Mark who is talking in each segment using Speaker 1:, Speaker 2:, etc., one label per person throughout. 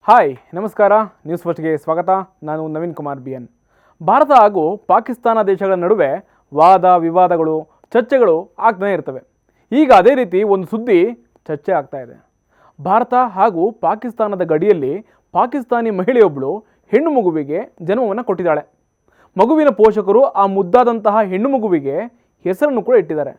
Speaker 1: Hi ನಮಸ್ಕಾರ, news ಫಸ್ಟ್ಗೆ ಸ್ವಾಗತ. ನಾನು ನವೀನ್ ಕುಮಾರ್ BN. ಭಾರತ ಹಾಗೂ ಪಾಕಿಸ್ತಾನ ದೇಶಗಳ ನಡುವೆ ವಾದ ವಿವಾದಗಳು ಚರ್ಚೆಗಳು ಆಗ್ತಾನೆ ಇರ್ತವೆ. ಈಗ ಅದೇ ರೀತಿ ಒಂದು ಸುದ್ದಿ ಚರ್ಚೆ ಆಗ್ತಾ ಇದೆ. ಭಾರತ ಹಾಗೂ ಪಾಕಿಸ್ತಾನದ ಗಡಿಯಲ್ಲಿ ಪಾಕಿಸ್ತಾನಿ ಮಹಿಳೆಯೊಬ್ಬಳು ಹೆಣ್ಣು ಮಗುವಿಗೆ ಜನ್ಮವನ್ನು ಕೊಟ್ಟಿದ್ದಾಳೆ. ಮಗುವಿನ ಪೋಷಕರು ಆ ಮುದ್ದಾದಂತಹ ಹೆಣ್ಣು ಮಗುವಿಗೆ ಹೆಸರನ್ನು ಕೂಡ ಇಟ್ಟಿದ್ದಾರೆ.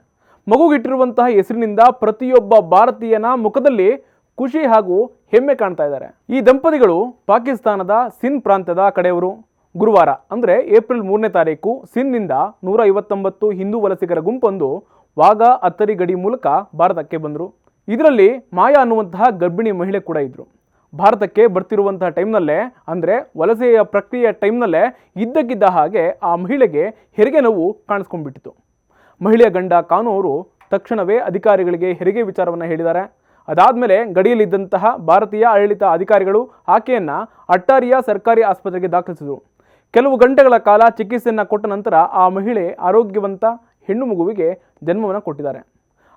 Speaker 1: ಮಗುಗಿಟ್ಟಿರುವಂತಹ ಹೆಸರಿನಿಂದ ಪ್ರತಿಯೊಬ್ಬ ಭಾರತೀಯನ ಮುಖದಲ್ಲಿ ಖುಷಿ ಹಾಗೂ ಹೆಮ್ಮೆ ಕಾಣ್ತಾ ಇದ್ದಾರೆ. ಈ ದಂಪತಿಗಳು ಪಾಕಿಸ್ತಾನದ ಸಿಂಧ್ ಪ್ರಾಂತ್ಯದ ಕಡೆಯವರು. ಗುರುವಾರ ಅಂದರೆ ಏಪ್ರಿಲ್ 3ನೇ ತಾರೀಕು ಸಿಂಧ್ನಿಂದ 159 ಹಿಂದೂ ವಲಸಿಗರ ಗುಂಪೊಂದು ವಾಘಾ ಅತ್ತರಿ ಗಡಿ ಮೂಲಕ ಭಾರತಕ್ಕೆ ಬಂದರು. ಇದರಲ್ಲಿ ಮಾಯಾ ಅನ್ನುವಂತಹ ಗರ್ಭಿಣಿ ಮಹಿಳೆ ಕೂಡ ಇದ್ದರು. ಭಾರತಕ್ಕೆ ಬರ್ತಿರುವಂತಹ ಟೈಮ್ನಲ್ಲೇ ಅಂದರೆ ವಲಸೆಯ ಪ್ರಕ್ರಿಯೆಯ ಟೈಮ್ನಲ್ಲೇ ಇದ್ದಕ್ಕಿದ್ದ ಹಾಗೆ ಆ ಮಹಿಳೆಗೆ ಹೆರಿಗೆ ನೋವು ಕಾಣಿಸ್ಕೊಂಡ್ಬಿಟ್ಟಿತು. ಮಹಿಳೆಯ ಗಂಡ ಕಾನು ಅವರು ತಕ್ಷಣವೇ ಅಧಿಕಾರಿಗಳಿಗೆ ಹೆರಿಗೆ ವಿಚಾರವನ್ನು ಹೇಳಿದ್ದಾರೆ. ಅದಾದಮೇಲೆ ಗಡಿಯಲ್ಲಿದ್ದಂತಹ ಭಾರತೀಯ ಆಡಳಿತ ಅಧಿಕಾರಿಗಳು ಆಕೆಯನ್ನು ಅಟ್ಟಾರಿಯ ಸರ್ಕಾರಿ ಆಸ್ಪತ್ರೆಗೆ ದಾಖಲಿಸಿದರು. ಕೆಲವು ಗಂಟೆಗಳ ಕಾಲ ಚಿಕಿತ್ಸೆಯನ್ನು ಕೊಟ್ಟ ನಂತರ ಆ ಮಹಿಳೆ ಆರೋಗ್ಯವಂತ ಹೆಣ್ಣು ಮಗುವಿಗೆ ಜನ್ಮವನ್ನು ಕೊಟ್ಟಿದ್ದಾರೆ.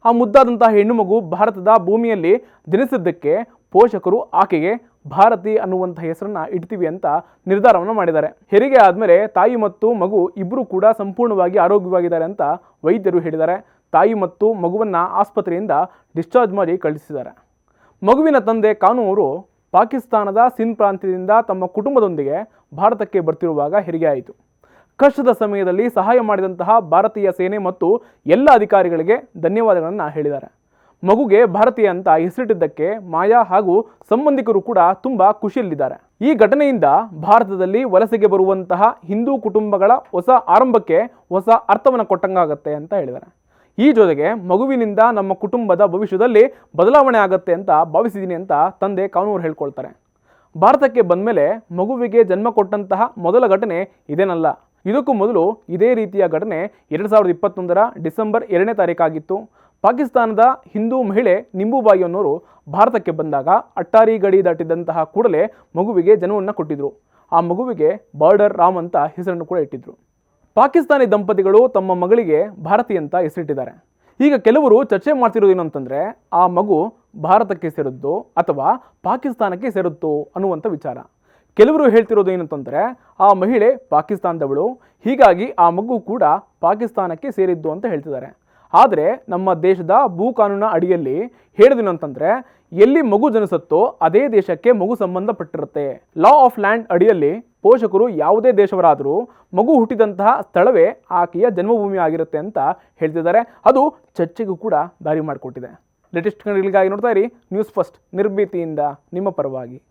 Speaker 1: ಆ ಮುದ್ದಾದಂತಹ ಹೆಣ್ಣು ಮಗು ಭಾರತದ ಭೂಮಿಯಲ್ಲಿ ಜನಿಸಿದ್ದಕ್ಕೆ ಪೋಷಕರು ಆಕೆಗೆ ಭಾರತಿ ಅನ್ನುವಂಥ ಹೆಸರನ್ನು ಇಡ್ತೀವಿ ಅಂತ ನಿರ್ಧಾರವನ್ನು ಮಾಡಿದ್ದಾರೆ. ಹೆರಿಗೆ ಆದಮೇಲೆ ತಾಯಿ ಮತ್ತು ಮಗು ಇಬ್ಬರು ಕೂಡ ಸಂಪೂರ್ಣವಾಗಿ ಆರೋಗ್ಯವಾಗಿದ್ದಾರೆ ಅಂತ ವೈದ್ಯರು ಹೇಳಿದ್ದಾರೆ. ತಾಯಿ ಮತ್ತು ಮಗುವನ್ನು ಆಸ್ಪತ್ರೆಯಿಂದ ಡಿಸ್ಚಾರ್ಜ್ ಮಾಡಿ ಕಳಿಸಿದ್ದಾರೆ. ಮಗುವಿನ ತಂದೆ ಕಾನು ಅವರು ಪಾಕಿಸ್ತಾನದ ಸಿಂಧ್ ಪ್ರಾಂತ್ಯದಿಂದ ತಮ್ಮ ಕುಟುಂಬದೊಂದಿಗೆ ಭಾರತಕ್ಕೆ ಬರ್ತಿರುವಾಗ ಹೆರಿಗೆ ಆಯಿತು. ಕಷ್ಟದ ಸಮಯದಲ್ಲಿ ಸಹಾಯ ಮಾಡಿದಂತಹ ಭಾರತೀಯ ಸೇನೆ ಮತ್ತು ಎಲ್ಲ ಅಧಿಕಾರಿಗಳಿಗೆ ಧನ್ಯವಾದಗಳನ್ನು ಹೇಳಿದ್ದಾರೆ. ಮಗುಗೆ ಭಾರತೀಯ ಅಂತ ಹೆಸರಿಟ್ಟಿದ್ದಕ್ಕೆ ಮಾಯಾ ಹಾಗೂ ಸಂಬಂಧಿಕರು ಕೂಡ ತುಂಬ ಖುಷಿಯಲ್ಲಿದ್ದಾರೆ. ಈ ಘಟನೆಯಿಂದ ಭಾರತದಲ್ಲಿ ವಲಸೆಗೆ ಬರುವಂತಹ ಹಿಂದೂ ಕುಟುಂಬಗಳ ಹೊಸ ಆರಂಭಕ್ಕೆ ಹೊಸ ಅರ್ಥವನ್ನು ಕೊಟ್ಟಂಗಾಗತ್ತೆ ಅಂತ ಹೇಳಿದ್ದಾರೆ. ಈ ಜೊತೆಗೆ ಮಗುವಿನಿಂದ ನಮ್ಮ ಕುಟುಂಬದ ಭವಿಷ್ಯದಲ್ಲಿ ಬದಲಾವಣೆ ಆಗುತ್ತೆ ಅಂತ ಭಾವಿಸಿದ್ದೀನಿ ಅಂತ ತಂದೆ ಕಾನೂರು ಹೇಳ್ಕೊಳ್ತಾರೆ. ಭಾರತಕ್ಕೆ ಬಂದಮೇಲೆ ಮಗುವಿಗೆ ಜನ್ಮ ಕೊಟ್ಟಂತಹ ಮೊದಲ ಘಟನೆ ಇದೇನಲ್ಲ. ಇದಕ್ಕೂ ಮೊದಲು ಇದೇ ರೀತಿಯ ಘಟನೆ 2021 ಡಿಸೆಂಬರ್ 2ನೇ ತಾರೀಕಾಗಿತ್ತು. ಪಾಕಿಸ್ತಾನದ ಹಿಂದೂ ಮಹಿಳೆ ನಿಂಬುಬಾಯಿ ಅನ್ನೋರು ಭಾರತಕ್ಕೆ ಬಂದಾಗ ಅಟ್ಟಾರಿ ಗಡಿ ದಾಟಿದಂತಹ ಕೂಡಲೇ ಮಗುವಿಗೆ ಜನ್ಮವನ್ನು ಕೊಟ್ಟಿದ್ರು. ಆ ಮಗುವಿಗೆ ಬಾರ್ಡರ್ ರಾಮ್ ಅಂತ ಹೆಸರನ್ನು ಕೂಡ ಇಟ್ಟಿದ್ರು. ಪಾಕಿಸ್ತಾನಿ ದಂಪತಿಗಳು ತಮ್ಮ ಮಗಳಿಗೆ ಭಾರತಿ ಅಂತ ಹೆಸರಿಟ್ಟಿದ್ದಾರೆ. ಈಗ ಕೆಲವರು ಚರ್ಚೆ ಮಾಡ್ತಿರೋದು ಏನಂತಂದರೆ ಆ ಮಗು ಭಾರತಕ್ಕೆ ಸೇರಿದ್ದು ಅಥವಾ ಪಾಕಿಸ್ತಾನಕ್ಕೆ ಸೇರುತ್ತೋ ಅನ್ನುವಂಥ ವಿಚಾರ. ಕೆಲವರು ಹೇಳ್ತಿರೋದು ಏನಂತಂದರೆ ಆ ಮಹಿಳೆ ಪಾಕಿಸ್ತಾನದವಳು, ಹೀಗಾಗಿ ಆ ಮಗು ಕೂಡ ಪಾಕಿಸ್ತಾನಕ್ಕೆ ಸೇರಿದ್ದು ಅಂತ ಹೇಳ್ತಿದ್ದಾರೆ. ಆದರೆ ನಮ್ಮ ದೇಶದ ಭೂ ಕಾನೂನಿನ ಅಡಿಯಲ್ಲಿ ಹೇಳೋದೇನಂತಂದರೆ ಎಲ್ಲಿ ಮಗು ಜನಿಸುತ್ತೋ ಅದೇ ದೇಶಕ್ಕೆ ಮಗು ಸಂಬಂಧಪಟ್ಟಿರುತ್ತೆ. ಲಾ ಆಫ್ ಲ್ಯಾಂಡ್ ಅಡಿಯಲ್ಲಿ ಪೋಷಕರು ಯಾವುದೇ ದೇಶವರಾದರೂ ಮಗು ಹುಟ್ಟಿದಂತಹ ಸ್ಥಳವೇ ಆಕೆಯ ಜನ್ಮಭೂಮಿ ಆಗಿರುತ್ತೆ ಅಂತ ಹೇಳ್ತಿದ್ದಾರೆ. ಅದು ಚರ್ಚೆಗೂ ಕೂಡ ದಾರಿ ಮಾಡಿಕೊಟ್ಟಿದೆ. ಲೇಟೆಸ್ಟ್ ಕನ್ನಡಿಗಳಿಗಾಗಿ ನೋಡ್ತಾ ಇರಿ ನ್ಯೂಸ್ ಫಸ್ಟ್, ನಿರ್ಭೀತಿಯಿಂದ ನಿಮ್ಮ ಪರವಾಗಿ.